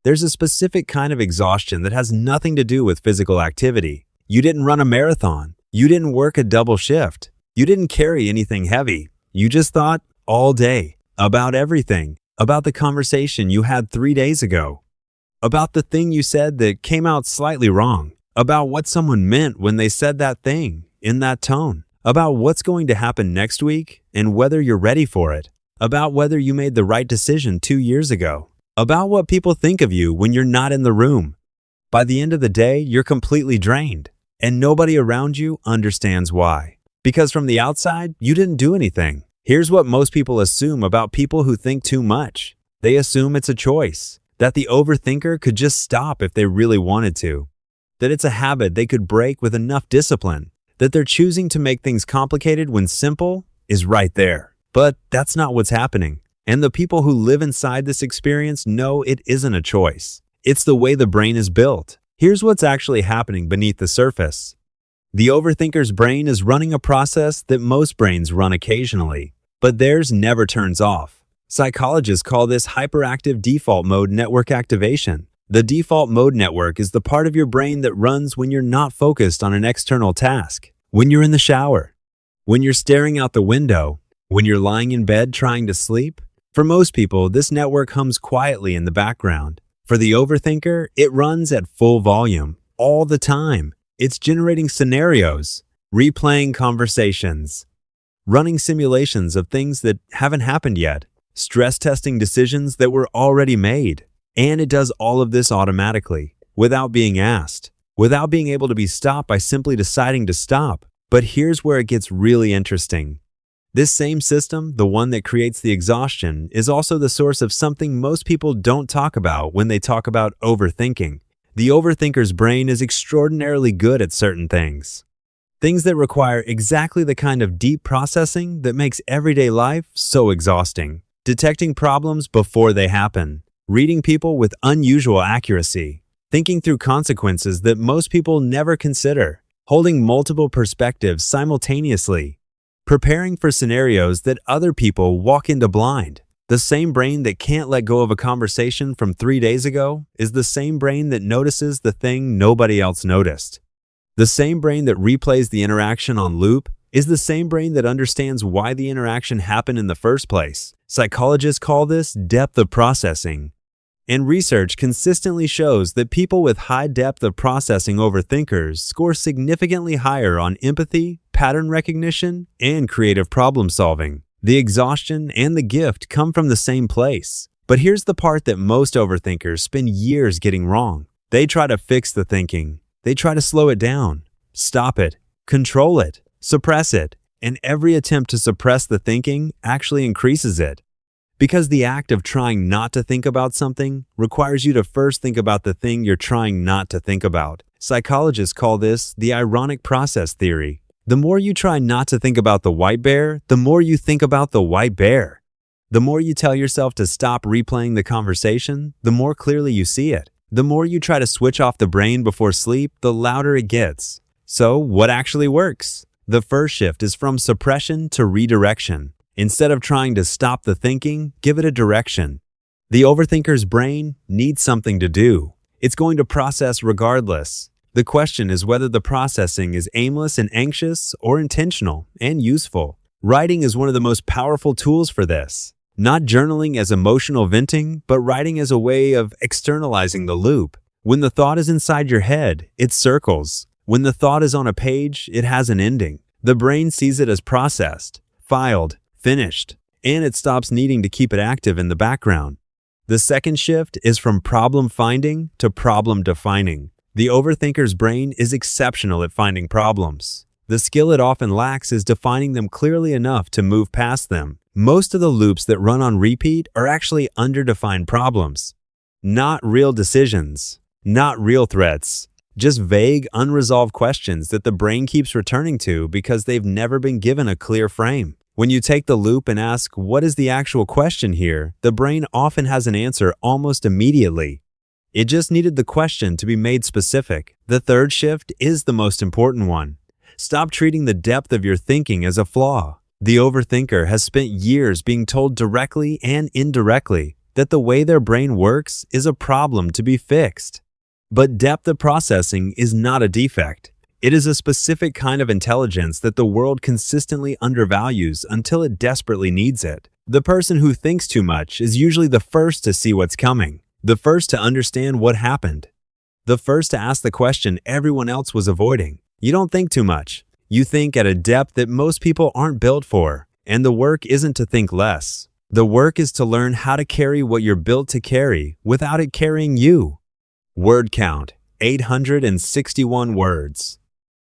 There's a specific kind of exhaustion that has nothing to do with physical activity. You didn't run a marathon. You didn't work a double shift. You didn't carry anything heavy. You just thought all day about everything, about the conversation you had 3 days ago, about the thing you said that came out slightly wrong, about what someone meant when they said that thing in that tone, about what's going to happen next week and whether you're ready for it, about whether you made the right decision 2 years ago, about what people think of you when you're not in the room. By the end of the day, you're completely drained, and nobody around you understands why. Because from the outside, you didn't do anything. Here's what most people assume about people who think too much. They assume it's a choice, that the overthinker could just stop if they really wanted to, that it's a habit they could break with enough discipline, that they're choosing to make things complicated when simple is right there. But that's not what's happening. And the people who live inside this experience know it isn't a choice. It's the way the brain is built. Here's what's actually happening beneath the surface. The overthinker's brain is running a process that most brains run occasionally, but theirs never turns off. Psychologists call this hyperactive default mode network activation. The default mode network is the part of your brain that runs when you're not focused on an external task, when you're in the shower, when you're staring out the window, when you're lying in bed trying to sleep. For most people, this network hums quietly in the background. For the overthinker, it runs at full volume, all the time. It's generating scenarios, replaying conversations, running simulations of things that haven't happened yet, stress testing decisions that were already made. And it does all of this automatically, without being asked, without being able to be stopped by simply deciding to stop. But here's where it gets really interesting. This same system, the one that creates the exhaustion, is also the source of something most people don't talk about when they talk about overthinking. The overthinker's brain is extraordinarily good at certain things. Things that require exactly the kind of deep processing that makes everyday life so exhausting. Detecting problems before they happen. Reading people with unusual accuracy. Thinking through consequences that most people never consider. Holding multiple perspectives simultaneously. Preparing for scenarios that other people walk into blind. The same brain that can't let go of a conversation from 3 days ago is the same brain that notices the thing nobody else noticed. The same brain that replays the interaction on loop is the same brain that understands why the interaction happened in the first place. Psychologists call this depth of processing. And research consistently shows that people with high depth of processing overthinkers score significantly higher on empathy, pattern recognition, and creative problem solving. The exhaustion and the gift come from the same place. But here's the part that most overthinkers spend years getting wrong. They try to fix the thinking. They try to slow it down, stop it, control it, suppress it, and every attempt to suppress the thinking actually increases it. Because the act of trying not to think about something requires you to first think about the thing you're trying not to think about. Psychologists call this the ironic process theory. The more you try not to think about the white bear, the more you think about the white bear. The more you tell yourself to stop replaying the conversation, the more clearly you see it. The more you try to switch off the brain before sleep, the louder it gets. So, what actually works? The first shift is from suppression to redirection. Instead of trying to stop the thinking, give it a direction. The overthinker's brain needs something to do. It's going to process regardless. The question is whether the processing is aimless and anxious or intentional and useful. Writing is one of the most powerful tools for this. Not journaling as emotional venting, but writing as a way of externalizing the loop. When the thought is inside your head, it circles. When the thought is on a page, it has an ending. The brain sees it as processed, filed, finished, and it stops needing to keep it active in the background. The second shift is from problem finding to problem defining. The overthinker's brain is exceptional at finding problems. The skill it often lacks is defining them clearly enough to move past them. Most of the loops that run on repeat are actually underdefined problems. Not real decisions, not real threats, just vague, unresolved questions that the brain keeps returning to because they've never been given a clear frame. When you take the loop and ask, what is the actual question here, the brain often has an answer almost immediately. It just needed the question to be made specific. The third shift is the most important one. Stop treating the depth of your thinking as a flaw. The overthinker has spent years being told directly and indirectly, that the way their brain works is a problem to be fixed. But depth of processing is not a defect. It is a specific kind of intelligence that the world consistently undervalues until it desperately needs it. The person who thinks too much is usually the first to see what's coming, the first to understand what happened, the first to ask the question everyone else was avoiding. You don't think too much. You think at a depth that most people aren't built for. And the work isn't to think less. The work is to learn how to carry what you're built to carry without it carrying you. Word count, 861 words.